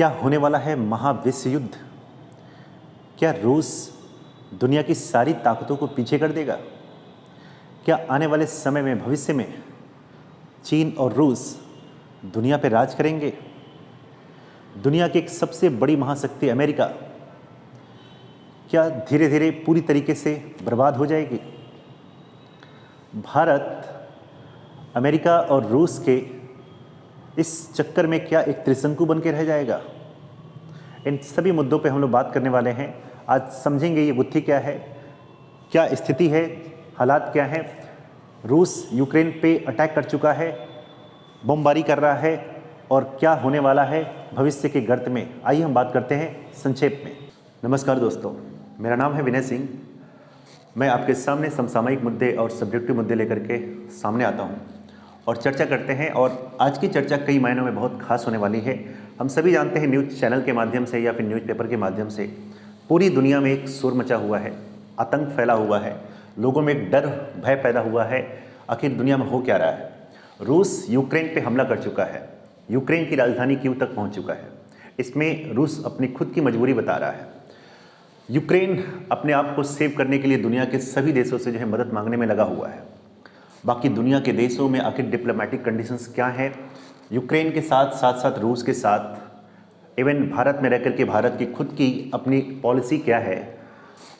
क्या होने वाला है महाविश्व युद्ध? क्या रूस दुनिया की सारी ताकतों को पीछे कर देगा? क्या आने वाले समय में, भविष्य में चीन और रूस दुनिया पर राज करेंगे? दुनिया की एक सबसे बड़ी महाशक्ति अमेरिका क्या धीरे धीरे पूरी तरीके से बर्बाद हो जाएगी? भारत अमेरिका और रूस के इस चक्कर में क्या एक त्रिशंकु बन के रह जाएगा? इन सभी मुद्दों पे हम लोग बात करने वाले हैं। आज समझेंगे ये गुत्थी क्या है, क्या स्थिति है, हालात क्या हैं। रूस यूक्रेन पे अटैक कर चुका है, बमबारी कर रहा है, और क्या होने वाला है भविष्य के गर्त में। आइए हम बात करते हैं संक्षेप में। नमस्कार दोस्तों, मेरा नाम है विनय सिंह। मैं आपके सामने समसामयिक मुद्दे और सब्जेक्टिव मुद्दे लेकर के सामने आता हूं और चर्चा करते हैं। और आज की चर्चा कई मायनों में बहुत खास होने वाली है। हम सभी जानते हैं न्यूज़ चैनल के माध्यम से या फिर न्यूज़पेपर के माध्यम से पूरी दुनिया में एक शोर मचा हुआ है, आतंक फैला हुआ है, लोगों में एक डर भय पैदा हुआ है। आखिर दुनिया में हो क्या रहा है? रूस यूक्रेन पे हमला कर चुका है, यूक्रेन की राजधानी कीव तक पहुंच चुका है। इसमें रूस अपनी खुद की मजबूरी बता रहा है। यूक्रेन अपने आप को सेव करने के लिए दुनिया के सभी देशों से जो है मदद मांगने में लगा हुआ है। बाकी दुनिया के देशों में आखिर डिप्लोमेटिक कंडीशंस क्या है, यूक्रेन के साथ साथ रूस के साथ, इवन भारत में रहकर के भारत की खुद की अपनी पॉलिसी क्या है।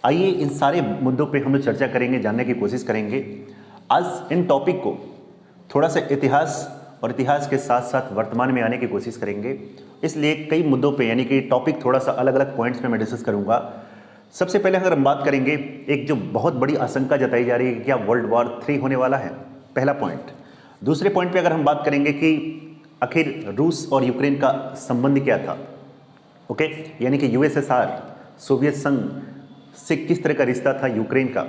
आइए इन सारे मुद्दों पे हम लोग चर्चा करेंगे, जानने की कोशिश करेंगे। आज इन टॉपिक को थोड़ा सा इतिहास और इतिहास के साथ साथ वर्तमान में आने की कोशिश करेंगे। इसलिए कई मुद्दों पे, यानी कि टॉपिक थोड़ा सा अलग अलग पॉइंट्स में मैं डिस्कस करूंगा। सबसे पहले अगर हम बात करेंगे, एक जो बहुत बड़ी आशंका जताई जा रही है कि क्या वर्ल्ड वॉर 3 होने वाला है, पहला पॉइंट। दूसरे पॉइंट पे अगर हम बात करेंगे कि आखिर रूस और यूक्रेन का संबंध क्या था, ओके, यानी कि यूएसएसआर, सोवियत संघ से किस तरह का रिश्ता था यूक्रेन का।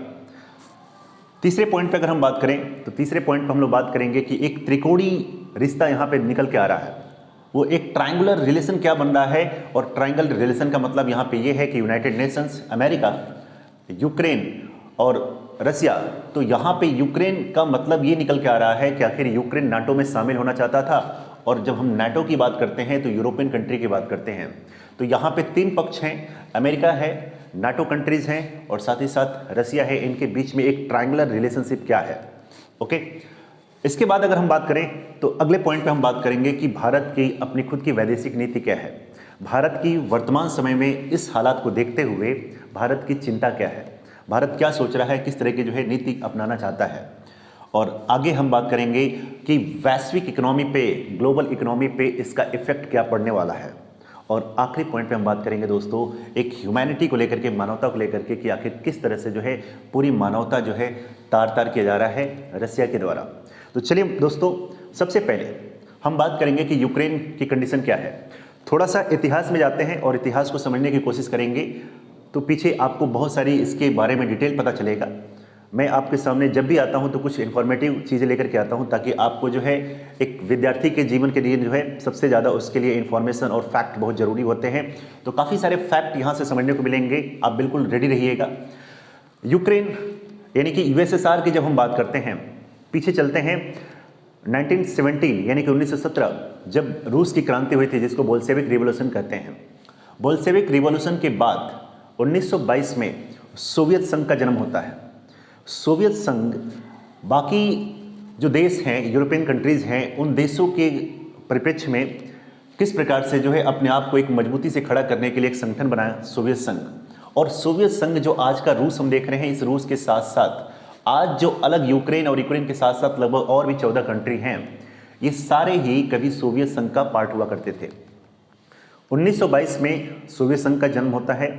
तीसरे पॉइंट पे अगर हम बात करें तो तीसरे पॉइंट पे हम लोग बात करेंगे कि एक त्रिकोणीय रिश्ता यहाँ पे निकल के आ रहा है, वो एक ट्रायंगुलर रिलेशन क्या बन रहा है। और ट्रायंगल रिलेशन का मतलब यहाँ पे ये है कि यूनाइटेड नेशंस, अमेरिका, यूक्रेन और रसिया। तो यहाँ पे यूक्रेन का मतलब ये निकल के आ रहा है कि आखिर यूक्रेन नाटो में शामिल होना चाहता था। और जब हम नाटो की बात करते हैं तो यूरोपियन कंट्री की बात करते हैं। तो यहाँ पे 3 पक्ष हैं, अमेरिका है, नाटो कंट्रीज हैं और साथ ही साथ रसिया है। इनके बीच में एक ट्रायंगुलर रिलेशनशिप क्या है, ओके। इसके बाद अगर हम बात करें तो अगले पॉइंट पे हम बात करेंगे कि भारत की अपनी खुद की वैदेशिक नीति क्या है। भारत की वर्तमान समय में इस हालात को देखते हुए भारत की चिंता क्या है, भारत क्या सोच रहा है, किस तरह की जो है नीति अपनाना चाहता है। और आगे हम बात करेंगे कि वैश्विक इकोनॉमी पे, ग्लोबल इकोनॉमी पे इसका इफेक्ट क्या पड़ने वाला है। और आखिरी पॉइंट पे हम बात करेंगे दोस्तों एक ह्यूमैनिटी को लेकर के, मानवता को लेकर के, कि आखिर किस तरह से जो है पूरी मानवता जो है तार तार किया जा रहा है रसिया के द्वारा। तो चलिए दोस्तों, सबसे पहले हम बात करेंगे कि यूक्रेन की कंडीशन क्या है। थोड़ा सा इतिहास में जाते हैं और इतिहास को समझने की कोशिश करेंगे। तो पीछे आपको बहुत सारी इसके बारे में डिटेल पता चलेगा। मैं आपके सामने जब भी आता हूं तो कुछ इन्फॉर्मेटिव चीज़ें लेकर के आता हूं, ताकि आपको जो है एक विद्यार्थी के जीवन के लिए जो है सबसे ज़्यादा उसके लिए इन्फॉर्मेशन और फैक्ट बहुत ज़रूरी होते हैं। तो काफ़ी सारे फैक्ट यहाँ से समझने को मिलेंगे, आप बिल्कुल रेडी रहिएगा। यूक्रेन यानी कि यूएसएसआर की जब हम बात करते हैं, पीछे चलते हैं 1917 यानी कि 1917, जब रूस की क्रांति हुई थी, जिसको बोल्शेविक रिवॉल्यूशन कहते हैं। बोल्शेविक रिवॉल्यूशन के बाद 1922 में सोवियत संघ का जन्म होता है। सोवियत संघ बाकी जो देश हैं, यूरोपियन कंट्रीज़ हैं, उन देशों के परिप्रेक्ष्य में किस प्रकार से जो है अपने आप को एक मजबूती से खड़ा करने के लिए एक संगठन बनाया, सोवियत संघ। और सोवियत संघ जो आज का रूस हम देख रहे हैं, इस रूस के साथ साथ आज जो अलग यूक्रेन और यूक्रेन के साथ साथ लगभग और भी 14 कंट्री हैं, ये सारे ही कभी सोवियत संघ का पार्ट हुआ करते थे। 1922 में सोवियत संघ का जन्म होता है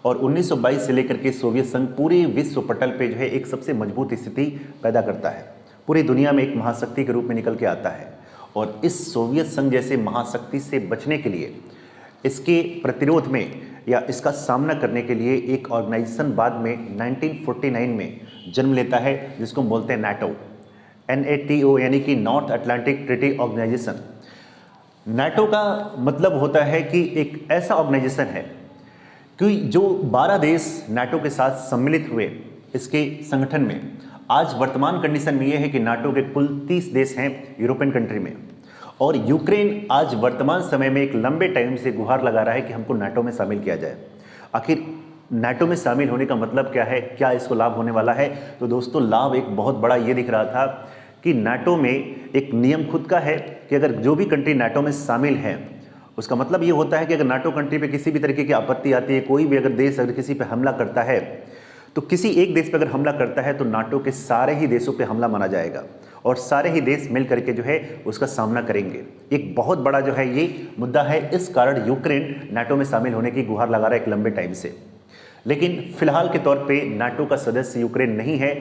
और 1922 से लेकर के सोवियत संघ पूरे विश्व पटल पे जो है एक सबसे मजबूत स्थिति पैदा करता है, पूरी दुनिया में एक महाशक्ति के रूप में निकल के आता है। और इस सोवियत संघ जैसे महाशक्ति से बचने के लिए, इसके प्रतिरोध में या इसका सामना करने के लिए एक ऑर्गेनाइजेशन बाद में 1949 में जन्म लेता है, जिसको हम बोलते हैं नाटो, NATO, यानी कि North Atlantic Treaty Organization. NATO का मतलब होता है कि एक ऐसा ऑर्गेनाइजेशन है कि जो 12 देश नाटो के साथ सम्मिलित हुए इसके संगठन में। आज वर्तमान कंडीशन में यह है कि नाटो के कुल 30 देश हैं यूरोपियन कंट्री में, और यूक्रेन आज वर्तमान समय में एक लंबे टाइम से गुहार लगा रहा है कि हमको नाटो में शामिल किया जाए। आखिर नाटो में शामिल होने का मतलब क्या है, क्या इसको लाभ होने वाला है? तो दोस्तों लाभ एक बहुत बड़ा ये दिख रहा था कि नाटो में एक नियम खुद का है कि अगर जो भी कंट्री नाटो में शामिल है, उसका मतलब ये होता है कि अगर नाटो कंट्री पे किसी भी तरीके की आपत्ति आती है, कोई भी अगर देश अगर किसी पे हमला करता है, तो किसी एक देश पे अगर हमला करता है तो नाटो के सारे ही देशों पे हमला माना जाएगा और सारे ही देश मिल करके जो है उसका सामना करेंगे। एक बहुत बड़ा जो है ये मुद्दा है, इस कारण यूक्रेन नाटो में शामिल होने की गुहार लगा रहा है एक लंबे टाइम से। लेकिन फिलहाल के तौर पे नाटो का सदस्य यूक्रेन नहीं है,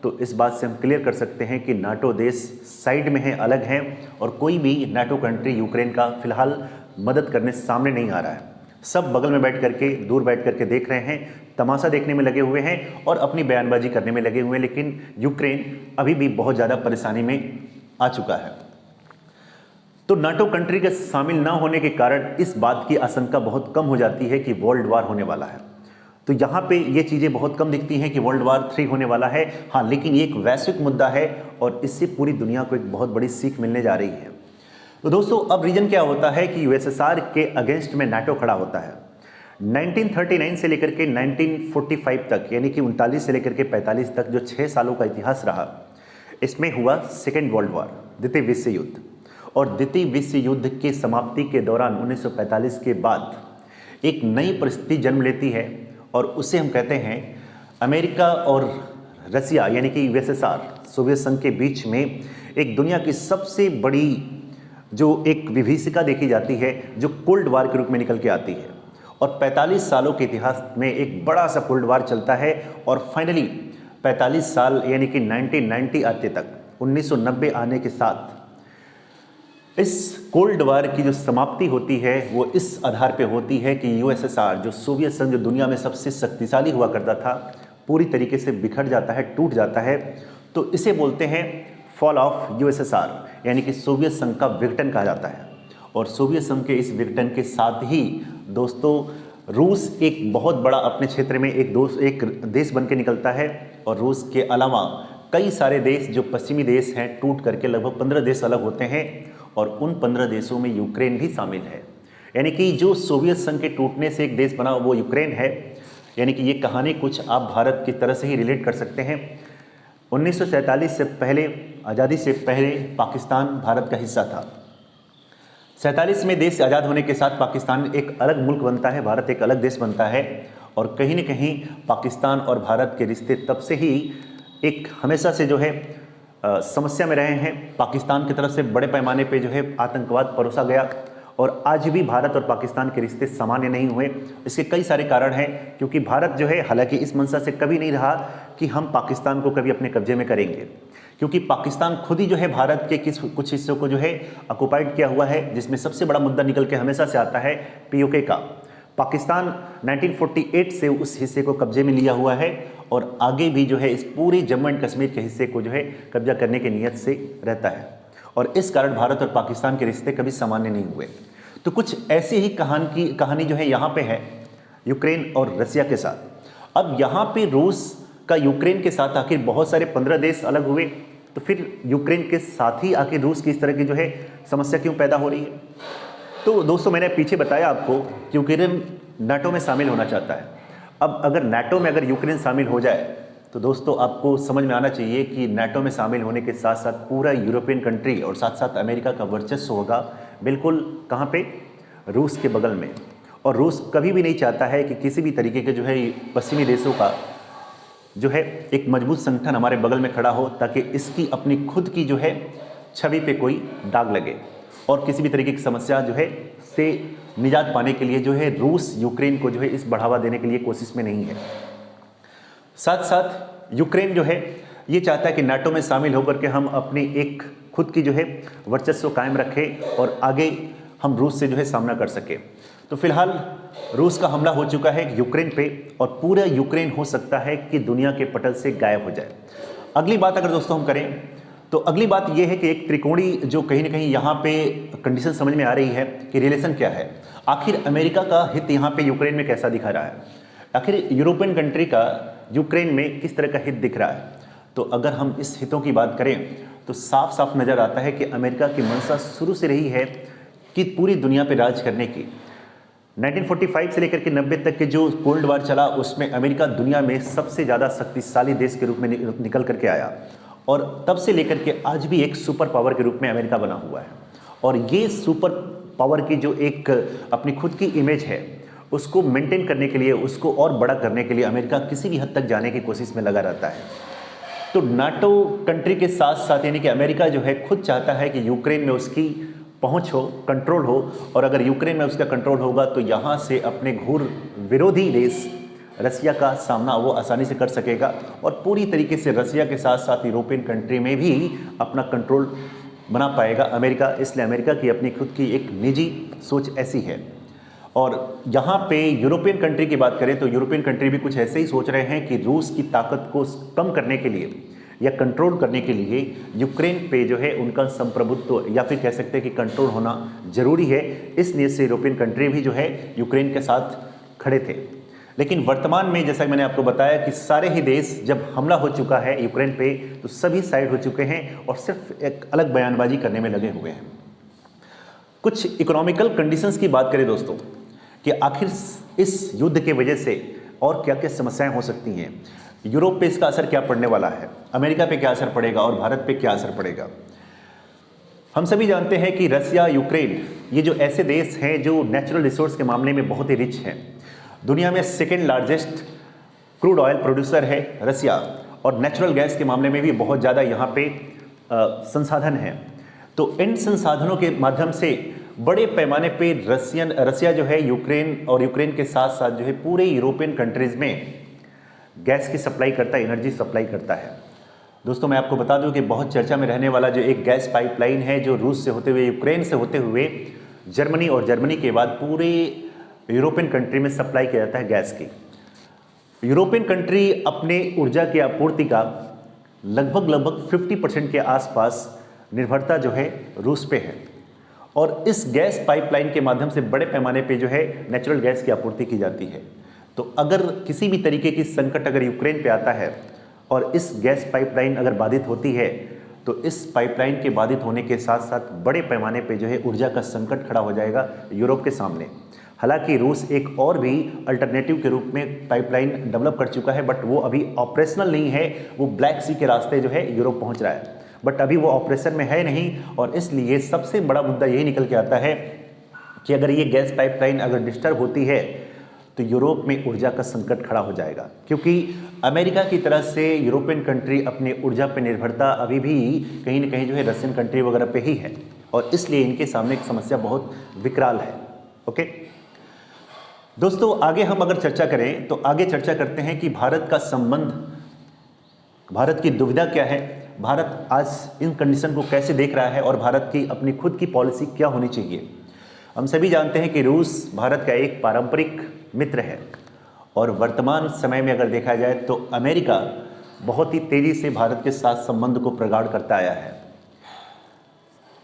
तो इस बात से हम क्लियर कर सकते हैं कि नाटो देश साइड में है, अलग हैं और कोई भी नाटो कंट्री यूक्रेन का फिलहाल मदद करने सामने नहीं आ रहा है। सब बगल में बैठ करके, दूर बैठ करके देख रहे हैं, तमाशा देखने में लगे हुए हैं और अपनी बयानबाजी करने में लगे हुए हैं, लेकिन यूक्रेन अभी भी बहुत ज़्यादा परेशानी में आ चुका है। तो नाटो कंट्री के शामिल ना होने के कारण इस बात की आशंका बहुत कम हो जाती है कि वर्ल्ड वार होने वाला है। तो यहाँ पे ये चीज़ें बहुत कम दिखती हैं कि वर्ल्ड वार 3 होने वाला है। हाँ, लेकिन ये एक वैश्विक मुद्दा है और इससे पूरी दुनिया को एक बहुत बड़ी सीख मिलने जा रही है। तो दोस्तों अब रीजन क्या होता है कि यूएसएसआर के अगेंस्ट में नाटो खड़ा होता है। 1939 से लेकर के 1945 तक, यानी कि 39 से लेकर के 45 तक जो 6 सालों का इतिहास रहा, इसमें हुआ सेकेंड वर्ल्ड वार, द्वितीय विश्व युद्ध। और द्वितीय विश्व युद्ध की समाप्ति के दौरान 1945 के बाद एक नई परिस्थिति जन्म लेती है और उसे हम कहते हैं अमेरिका और रसिया यानी कि यूएसएसआर, सोवियत संघ के बीच में एक दुनिया की सबसे बड़ी जो एक विभीषिका देखी जाती है, जो कोल्ड वार के रूप में निकल के आती है। और 45 सालों के इतिहास में एक बड़ा सा कोल्ड वार चलता है और फाइनली 45 साल यानी कि 1990 आते तक, 1990 आने के साथ इस कोल्ड वार की जो समाप्ति होती है वो इस आधार पे होती है कि यूएसएसआर, जो सोवियत संघ जो दुनिया में सबसे शक्तिशाली हुआ करता था, पूरी तरीके से बिखर जाता है, टूट जाता है। तो इसे बोलते हैं फॉल ऑफ यूएसएसआर, यानी कि सोवियत संघ का विघटन कहा जाता है। और सोवियत संघ के इस विघटन के साथ ही दोस्तों रूस एक बहुत बड़ा अपने क्षेत्र में एक देश बन के निकलता है और रूस के अलावा कई सारे देश जो पश्चिमी देश हैं टूट करके लगभग 15 देश अलग होते हैं और उन 15 देशों में यूक्रेन भी शामिल है। यानी कि जो सोवियत संघ के टूटने से एक देश बना वो यूक्रेन है। यानी कि ये कहानी कुछ आप भारत की तरह से ही रिलेट कर सकते हैं। 1947 से पहले, आज़ादी से पहले पाकिस्तान भारत का हिस्सा था। 47 में देश आज़ाद होने के साथ पाकिस्तान एक अलग मुल्क बनता है, भारत एक अलग देश बनता है। और कहीं न कहीं पाकिस्तान और भारत के रिश्ते तब से ही एक हमेशा से जो है समस्या में रहे हैं। पाकिस्तान की तरफ से बड़े पैमाने पे जो है आतंकवाद परोसा गया और आज भी भारत और पाकिस्तान के रिश्ते सामान्य नहीं हुए। इसके कई सारे कारण हैं, क्योंकि भारत जो है हालांकि इस मंशा से कभी नहीं रहा कि हम पाकिस्तान को कभी अपने कब्जे में करेंगे, क्योंकि पाकिस्तान खुद ही जो है भारत के कुछ हिस्सों को जो है ऑक्युपाइड किया हुआ है, जिसमें सबसे बड़ा मुद्दा निकल के हमेशा से आता है पीओके का। पाकिस्तान 1948 से उस हिस्से को कब्जे में लिया हुआ है और आगे भी जो है इस पूरे जम्मू एंड कश्मीर के हिस्से को जो है कब्जा करने की नीयत से रहता है और इस कारण भारत और पाकिस्तान के रिश्ते कभी सामान्य नहीं हुए। तो कुछ ऐसी ही कहानी जो है यहाँ पे है यूक्रेन और रसिया के साथ। अब यहाँ पे रूस का यूक्रेन के साथ आखिर बहुत सारे 15 देश अलग हुए, तो फिर यूक्रेन के साथ ही आखिर रूस की इस तरह की जो है समस्या क्यों पैदा हो रही है? तो दोस्तों मैंने पीछे बताया आपको कि यूक्रेन नाटो में शामिल होना चाहता है। अब अगर नाटो में अगर यूक्रेन शामिल हो जाए तो दोस्तों आपको समझ में आना चाहिए कि नाटो में शामिल होने के साथ साथ पूरा यूरोपियन कंट्री और साथ साथ अमेरिका का वर्चस्व होगा बिल्कुल कहाँ पे? रूस के बगल में। और रूस कभी भी नहीं चाहता है कि किसी भी तरीके के जो है पश्चिमी देशों का जो है एक मजबूत संगठन हमारे बगल में खड़ा हो, ताकि इसकी अपनी खुद की जो है छवि पे कोई दाग लगे और किसी भी तरीके की समस्या जो है से निजात पाने के लिए जो है रूस यूक्रेन को जो है इस बढ़ावा देने के लिए कोशिश में नहीं है। साथ साथ यूक्रेन जो है ये चाहता है कि नाटो में शामिल होकर के हम अपनी एक खुद की जो है वर्चस्व कायम रखें और आगे हम रूस से जो है सामना कर सके। तो फिलहाल रूस का हमला हो चुका है यूक्रेन पे और पूरा यूक्रेन हो सकता है कि दुनिया के पटल से गायब हो जाए। अगली बात अगर दोस्तों हम करें तो अगली बात यह है कि एक त्रिकोणी जो कहीं ना कहीं यहाँ पे कंडीशन समझ में आ रही है कि रिलेशन क्या है। आखिर अमेरिका का हित यहाँ पे यूक्रेन में कैसा दिखा रहा है, आखिर यूरोपियन कंट्री का यूक्रेन में किस तरह का हित दिख रहा है। तो अगर हम इस हितों की बात करें तो साफ साफ नज़र आता है कि अमेरिका की मंशा शुरू से रही है कि पूरी दुनिया पे राज करने की। 1945 से लेकर के 90 तक के जो कोल्ड वार चला, उसमें अमेरिका दुनिया में सबसे ज़्यादा शक्तिशाली देश के रूप में निकल करके आया, और तब से लेकर के आज भी एक सुपर पावर के रूप में अमेरिका बना हुआ है। और ये सुपर पावर की जो एक अपनी खुद की इमेज है, उसको मेंटेन करने के लिए, उसको और बड़ा करने के लिए अमेरिका किसी भी हद तक जाने की कोशिश में लगा रहता है। तो नाटो कंट्री के साथ साथ यानी कि अमेरिका जो है खुद चाहता है कि यूक्रेन में उसकी पहुंच हो, कंट्रोल हो, और अगर यूक्रेन में उसका कंट्रोल होगा तो यहाँ से अपने घोर विरोधी देश रसिया का सामना वो आसानी से कर सकेगा, और पूरी तरीके से रसिया के साथ साथ यूरोपियन कंट्री में भी अपना कंट्रोल बना पाएगा अमेरिका। इसलिए अमेरिका की अपनी खुद की एक निजी सोच ऐसी है। और यहाँ पे यूरोपियन कंट्री की बात करें तो यूरोपियन कंट्री भी कुछ ऐसे ही सोच रहे हैं कि रूस की ताकत को कम करने के लिए या कंट्रोल करने के लिए यूक्रेन पे जो है उनका संप्रभुत्व या फिर कह सकते हैं कि कंट्रोल होना जरूरी है। इसलिए से यूरोपियन कंट्री भी जो है यूक्रेन के साथ खड़े थे। लेकिन वर्तमान में जैसा कि मैंने आपको बताया कि सारे ही देश जब हमला हो चुका है यूक्रेन पे, तो सभी साइड हो चुके हैं और सिर्फ एक अलग बयानबाजी करने में लगे हुए हैं। कुछ इकोनॉमिकल कंडीशंस की बात करें दोस्तों कि आखिर इस युद्ध के वजह से और क्या क्या समस्याएं हो सकती हैं, यूरोप पे इसका असर क्या पड़ने वाला है, अमेरिका पे क्या असर पड़ेगा और भारत पे क्या असर पड़ेगा। हम सभी जानते हैं कि रसिया, यूक्रेन ये जो ऐसे देश हैं जो नेचुरल रिसोर्स के मामले में बहुत ही रिच हैं। दुनिया में second largest crude oil producer है रसिया, और नेचुरल गैस के मामले में भी बहुत ज़्यादा यहाँ पे संसाधन है। तो इन संसाधनों के माध्यम से बड़े पैमाने पे रसिया जो है यूक्रेन और यूक्रेन के साथ साथ जो है पूरे यूरोपियन कंट्रीज़ में गैस की सप्लाई करता है, एनर्जी सप्लाई करता है। दोस्तों मैं आपको बता दूं कि बहुत चर्चा में रहने वाला जो एक गैस पाइपलाइन है जो रूस से होते हुए, यूक्रेन से होते हुए जर्मनी, और जर्मनी के बाद पूरे यूरोपियन कंट्री में सप्लाई किया जाता है गैस की। यूरोपियन कंट्री अपने ऊर्जा की आपूर्ति का लगभग 50% के आसपास निर्भरता जो है रूस पे है, और इस गैस पाइपलाइन के माध्यम से बड़े पैमाने पे जो है नेचुरल गैस की आपूर्ति की जाती है। तो अगर किसी भी तरीके की संकट अगर यूक्रेन पे आता है और इस गैस पाइपलाइन अगर बाधित होती है, तो इस पाइपलाइन के बाधित होने के साथ साथ बड़े पैमाने पे जो है ऊर्जा का संकट खड़ा हो जाएगा यूरोप के सामने। हालांकि रूस एक और भी अल्टरनेटिव के रूप में पाइपलाइन डेवलप कर चुका है, बट वो अभी ऑपरेशनल नहीं है। वो ब्लैक सी के रास्ते जो है यूरोप पहुंच रहा है, बट अभी वो ऑपरेशन में है नहीं। और इसलिए सबसे बड़ा मुद्दा यही निकल के आता है कि अगर ये गैस पाइपलाइन अगर डिस्टर्ब होती है तो यूरोप में ऊर्जा का संकट खड़ा हो जाएगा, क्योंकि अमेरिका की तरह से यूरोपियन कंट्री अपनी ऊर्जा पर निर्भरता अभी भी कहीं ना कहीं जो है रशियन कंट्री वगैरह पे ही है, और इसलिए इनके सामने एक समस्या बहुत विकराल है। ओके दोस्तों, आगे हम अगर चर्चा करें तो आगे चर्चा करते हैं कि भारत का संबंध, भारत की दुविधा क्या है, भारत आज इन कंडीशन को कैसे देख रहा है, और भारत की अपनी खुद की पॉलिसी क्या होनी चाहिए। हम सभी जानते हैं कि रूस भारत का एक पारंपरिक मित्र है, और वर्तमान समय में अगर देखा जाए तो अमेरिका बहुत ही तेज़ी से भारत के साथ संबंध को प्रगाढ़ करता आया है।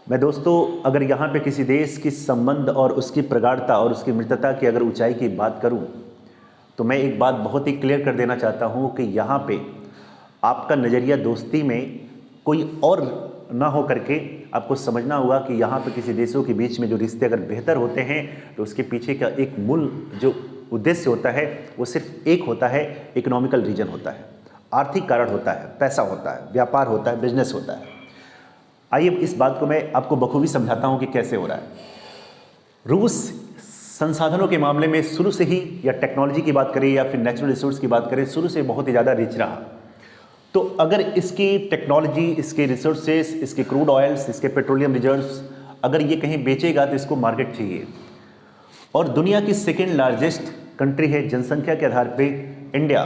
मैं दोस्तों अगर यहाँ पे किसी देश की संबंध और उसकी प्रगाढ़ता और उसकी मित्रता की अगर ऊंचाई की बात करूँ, तो मैं एक बात बहुत ही क्लियर कर देना चाहता हूँ कि यहाँ पे आपका नज़रिया दोस्ती में कोई और ना हो करके आपको समझना होगा कि यहाँ पे किसी देशों के बीच में जो रिश्ते अगर बेहतर होते हैं तो उसके पीछे का एक मूल जो उद्देश्य होता है वो सिर्फ एक होता है, इकोनॉमिकल रीजन होता है, आर्थिक कारण होता है, पैसा होता है, व्यापार होता है, बिजनेस होता है। आइए इस बात को मैं आपको बखूबी समझाता हूँ कि कैसे हो रहा है। रूस संसाधनों के मामले में शुरू से ही, या टेक्नोलॉजी की बात करें या फिर नेचुरल रिसोर्स की बात करें, शुरू से बहुत ही ज़्यादा रिच रहा। तो अगर इसकी टेक्नोलॉजी, इसके रिसोर्सेस, इसके क्रूड ऑयल्स, इसके पेट्रोलियम रिजर्व्स अगर ये कहीं बेचेगा तो इसको मार्केट चाहिए। और दुनिया की सेकेंड लार्जेस्ट कंट्री है जनसंख्या के आधार पे इंडिया,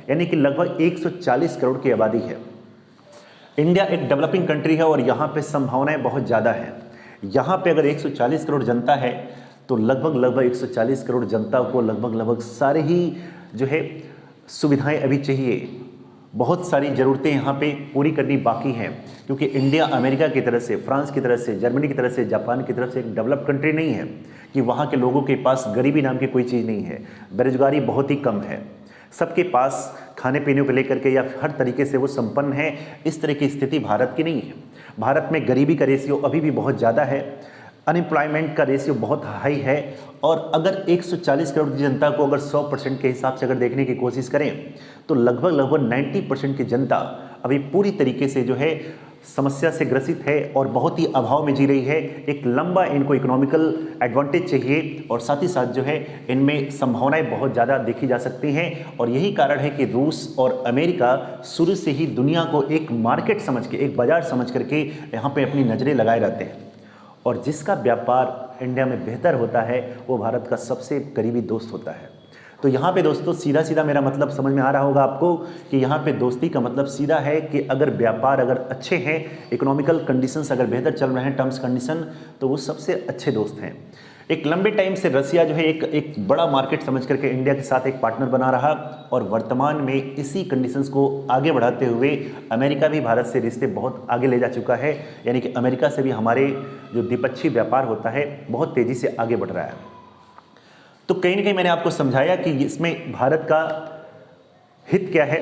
यानी कि लगभग 140 करोड़ की आबादी है। इंडिया एक डेवलपिंग कंट्री है और यहाँ पे संभावनाएं बहुत ज़्यादा हैं। यहाँ पे अगर 140 करोड़ जनता है तो लगभग 140 करोड़ जनता को लगभग सारे ही जो है सुविधाएं अभी चाहिए। बहुत सारी ज़रूरतें यहाँ पे पूरी करनी बाकी हैं, क्योंकि इंडिया अमेरिका की तरह से, फ्रांस की तरह से, जर्मनी की तरह से, जापान की तरफ से एक डेवलप्ड कंट्री नहीं है कि वहाँ के लोगों के पास गरीबी नाम की कोई चीज़ नहीं है। बेरोजगारी बहुत ही कम है, सबके पास खाने पीने को लेकर के या हर तरीके से वो संपन्न है। इस तरह की स्थिति भारत की नहीं है। भारत में गरीबी का रेशियो अभी भी बहुत ज़्यादा है, अनएम्प्लॉयमेंट का रेशियो बहुत हाई है, और अगर 140 करोड़ की जनता को अगर 100% के हिसाब से अगर देखने की कोशिश करें तो लगभग 90% की जनता अभी पूरी तरीके से जो है समस्या से ग्रसित है और बहुत ही अभाव में जी रही है। एक लंबा इनको इकोनॉमिकल एडवांटेज चाहिए और साथ ही साथ जो है इनमें संभावनाएं बहुत ज़्यादा देखी जा सकती हैं, और यही कारण है कि रूस और अमेरिका शुरू से ही दुनिया को एक मार्केट समझ के, एक बाजार समझ करके यहाँ पे अपनी नज़रें लगाए रहते हैं, और जिसका व्यापार इंडिया में बेहतर होता है वो भारत का सबसे करीबी दोस्त होता है। तो यहाँ पे दोस्तों सीधा सीधा मेरा मतलब समझ में आ रहा होगा आपको कि यहाँ पे दोस्ती का मतलब सीधा है कि अगर व्यापार अगर अच्छे हैं, इकोनॉमिकल कंडीशंस अगर बेहतर चल रहे हैं, टर्म्स कंडीशन, तो वो सबसे अच्छे दोस्त हैं। एक लंबे टाइम से रसिया जो है एक बड़ा मार्केट समझ करके इंडिया के साथ एक पार्टनर बना रहा, और वर्तमान में इसी कंडीशंस को आगे बढ़ाते हुए अमेरिका भी भारत से रिश्ते बहुत आगे ले जा चुका है, यानी कि अमेरिका से भी हमारे जो द्विपक्षीय व्यापार होता है बहुत तेज़ी से आगे बढ़ रहा है। तो कहीं ना कहीं मैंने आपको समझाया कि इसमें भारत का हित क्या है,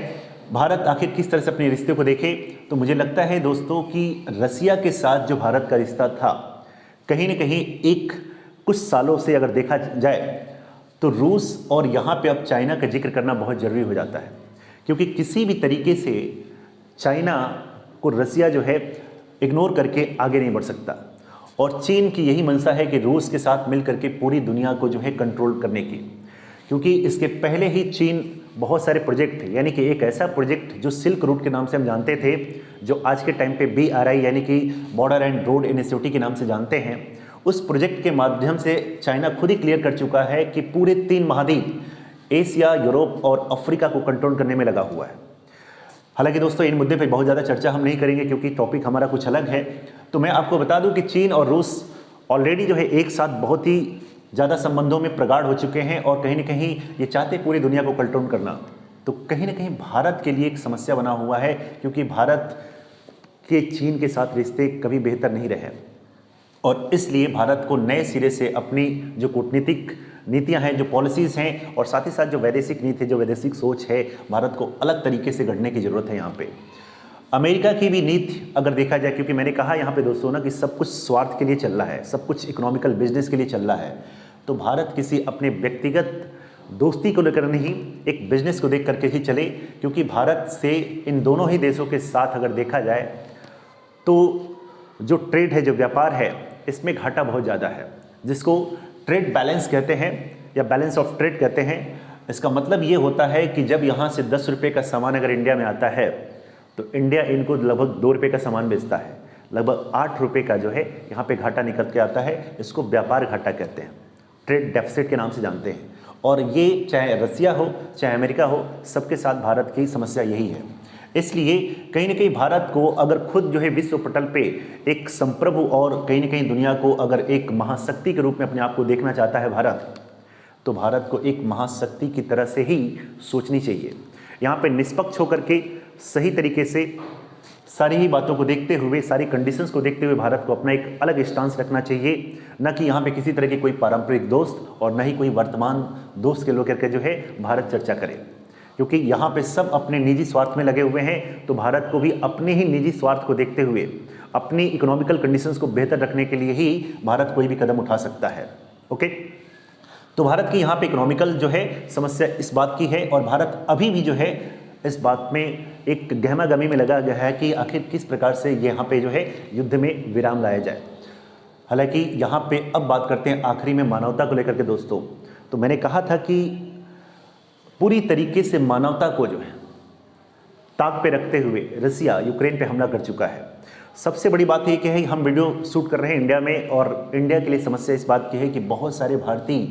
भारत आखिर किस तरह से अपने रिश्ते को देखे। तो मुझे लगता है दोस्तों कि रसिया के साथ जो भारत का रिश्ता था, कहीं ना कहीं एक कुछ सालों से अगर देखा जाए तो रूस और यहाँ पे अब चाइना का जिक्र करना बहुत ज़रूरी हो जाता है, क्योंकि किसी भी तरीके से चाइना को रसिया जो है इग्नोर करके आगे नहीं बढ़ सकता, और चीन की यही मंशा है कि रूस के साथ मिल करके पूरी दुनिया को जो है कंट्रोल करने की, क्योंकि इसके पहले ही चीन बहुत सारे प्रोजेक्ट थे, यानी कि एक ऐसा प्रोजेक्ट जो सिल्क रूट के नाम से हम जानते थे, जो आज के टाइम पे BRI यानी कि बॉर्डर एंड रोड इनिशिएटिव के नाम से जानते हैं, उस प्रोजेक्ट के माध्यम से चाइना खुद ही क्लियर कर चुका है कि पूरे 3 महाद्वीप, एशिया, यूरोप और अफ्रीका को कंट्रोल करने में लगा हुआ है। हालांकि दोस्तों इन मुद्दे पर बहुत ज़्यादा चर्चा हम नहीं करेंगे क्योंकि टॉपिक हमारा कुछ अलग है। तो मैं आपको बता दूं कि चीन और रूस ऑलरेडी जो है एक साथ बहुत ही ज़्यादा संबंधों में प्रगाढ़ हो चुके हैं, और कहीं ना कहीं ये चाहते पूरी दुनिया को कंट्रोल करना। तो कहीं ना कहीं भारत के लिए एक समस्या बना हुआ है, क्योंकि भारत के चीन के साथ रिश्ते कभी बेहतर नहीं रहे, और इसलिए भारत को नए सिरे से अपनी जो कूटनीतिक नीतियां हैं, जो पॉलिसीज़ हैं, और साथ ही साथ जो वैदेशिक नीति, जो वैदेशिक सोच है, भारत को अलग तरीके से गढ़ने की ज़रूरत है। यहाँ पे अमेरिका की भी नीति अगर देखा जाए, क्योंकि मैंने कहा यहाँ पे दोस्तों ना कि सब कुछ स्वार्थ के लिए चल रहा है, सब कुछ इकोनॉमिकल बिजनेस के लिए चल रहा है, तो भारत किसी अपने व्यक्तिगत दोस्ती को लेकर नहीं, एक बिजनेस को देख करके ही चले, क्योंकि भारत से इन दोनों ही देशों के साथ अगर देखा जाए तो जो ट्रेड है, जो व्यापार है, इसमें घाटा बहुत ज़्यादा है, जिसको ट्रेड बैलेंस कहते हैं या बैलेंस ऑफ ट्रेड कहते हैं। इसका मतलब ये होता है कि जब यहाँ से 10 रुपये का सामान अगर इंडिया में आता है तो इंडिया इनको लगभग 2 रुपये का सामान बेचता है, लगभग 8 रुपये का जो है यहाँ पे घाटा निकल के आता है। इसको व्यापार घाटा कहते हैं, ट्रेड डेफिसिट के नाम से जानते हैं, और ये चाहे रसिया हो चाहे अमेरिका हो, सबके साथ भारत की समस्या यही है। इसलिए कहीं ना कहीं भारत को अगर खुद जो है विश्व पटल पे एक संप्रभु और कहीं ना कहीं दुनिया को अगर एक महाशक्ति के रूप में अपने आप को देखना चाहता है भारत, तो भारत को एक महाशक्ति की तरह से ही सोचनी चाहिए। यहाँ पे निष्पक्ष होकर के सही तरीके से सारी ही बातों को देखते हुए, सारी कंडीशंस को देखते हुए भारत को अपना एक अलग स्टांस रखना चाहिए, न कि यहाँ पे किसी तरह की कोई पारंपरिक दोस्त और न ही कोई वर्तमान दोस्त के लोग करके जो है भारत चर्चा करे, क्योंकि यहाँ पे सब अपने निजी स्वार्थ में लगे हुए हैं। तो भारत को भी अपने ही निजी स्वार्थ को देखते हुए अपनी इकोनॉमिकल कंडीशंस को बेहतर रखने के लिए ही भारत कोई भी कदम उठा सकता है। ओके, तो भारत की यहाँ पे इकोनॉमिकल जो है समस्या इस बात की है, और भारत अभी भी जो है इस बात में एक गहमा गहमी में लगा गया है कि आखिर किस प्रकार से यहाँ पे जो है युद्ध में विराम लाया जाए। हालांकि यहाँ पे अब बात करते हैं आखिरी में मानवता को लेकर के दोस्तों। तो मैंने कहा था कि पूरी तरीके से मानवता को जो है ताक पे रखते हुए रसिया यूक्रेन पे हमला कर चुका है। सबसे बड़ी बात ये कि है हम वीडियो शूट कर रहे हैं इंडिया में, और इंडिया के लिए समस्या इस बात की है कि बहुत सारे भारतीय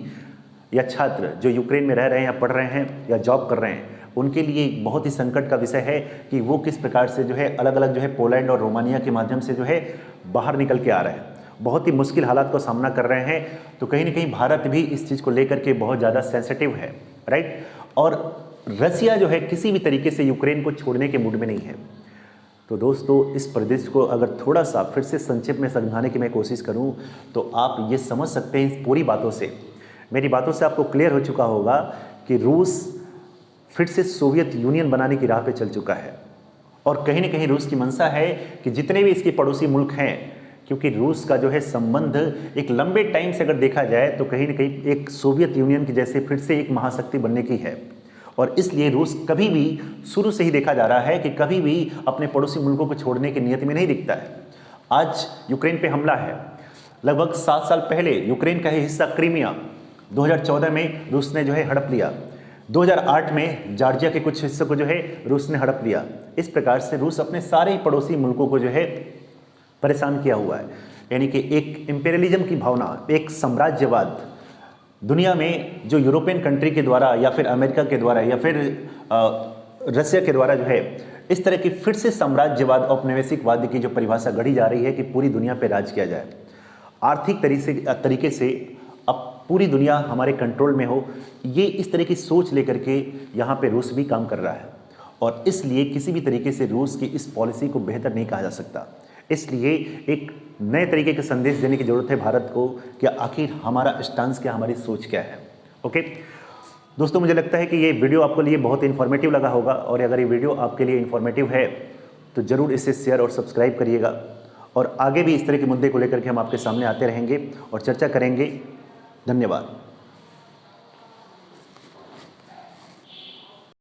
या छात्र जो यूक्रेन में रह रहे हैं या पढ़ रहे हैं या जॉब कर रहे हैं, उनके लिए बहुत ही संकट का विषय है कि वो किस प्रकार से जो है अलग अलग जो है पोलैंड और रोमानिया के माध्यम से जो है बाहर निकल के आ रहे हैं, बहुत ही मुश्किल हालात को सामना कर रहे हैं। तो कहीं ना कहीं भारत भी इस चीज़ को लेकर के बहुत ज़्यादा सेंसिटिव है, राइट। और रसिया जो है किसी भी तरीके से यूक्रेन को छोड़ने के मूड में नहीं है। तो दोस्तों इस प्रदेश को अगर थोड़ा सा फिर से संक्षिप्त में समझाने की मैं कोशिश करूं तो आप ये समझ सकते हैं, इस पूरी बातों से, मेरी बातों से आपको क्लियर हो चुका होगा कि रूस फिर से सोवियत यूनियन बनाने की राह पे चल चुका है, और कहीं ना कहीं रूस की मंशा है कि जितने भी इसके पड़ोसी मुल्क हैं, क्योंकि रूस का जो है संबंध एक लंबे टाइम से अगर देखा जाए तो कहीं ना कहीं एक सोवियत यूनियन की जैसे फिर से एक महाशक्ति बनने की है, और इसलिए रूस कभी भी शुरू से ही देखा जा रहा है कि कभी भी अपने पड़ोसी मुल्कों को छोड़ने की नियत में नहीं दिखता है। आज यूक्रेन पे हमला है, लगभग 7 साल पहले यूक्रेन का ही हिस्सा क्रीमिया 2014 में रूस ने जो है हड़प लिया, 2008 में जॉर्जिया के कुछ हिस्सों को जो है रूस ने हड़प लिया। इस प्रकार से रूस अपने सारे ही पड़ोसी मुल्कों को जो है परेशान किया हुआ है, यानी कि एक इंपेरियलिज्म की भावना, एक साम्राज्यवाद दुनिया में जो यूरोपियन कंट्री के द्वारा या फिर अमेरिका के द्वारा या फिर रसिया के द्वारा जो है इस तरह की फिर से साम्राज्यवाद औपनिवेशिकवाद की जो परिभाषा गढ़ी जा रही है कि पूरी दुनिया पे राज किया जाए, आर्थिक तरीके से अब पूरी दुनिया हमारे कंट्रोल में हो, ये इस तरह की सोच लेकर के यहाँ पे रूस भी काम कर रहा है। और इसलिए किसी भी तरीके से रूस की इस पॉलिसी को बेहतर नहीं कहा जा सकता। इसलिए एक नए तरीके का संदेश देने की ज़रूरत है भारत को कि आखिर हमारा स्टांस क्या, हमारी सोच क्या है। ओके दोस्तों, मुझे लगता है कि ये वीडियो आपके लिए बहुत इन्फॉर्मेटिव लगा होगा, और अगर ये वीडियो आपके लिए इन्फॉर्मेटिव है तो ज़रूर इसे शेयर और सब्सक्राइब करिएगा, और आगे भी इस तरह के मुद्दे को लेकर के हम आपके सामने आते रहेंगे और चर्चा करेंगे। धन्यवाद।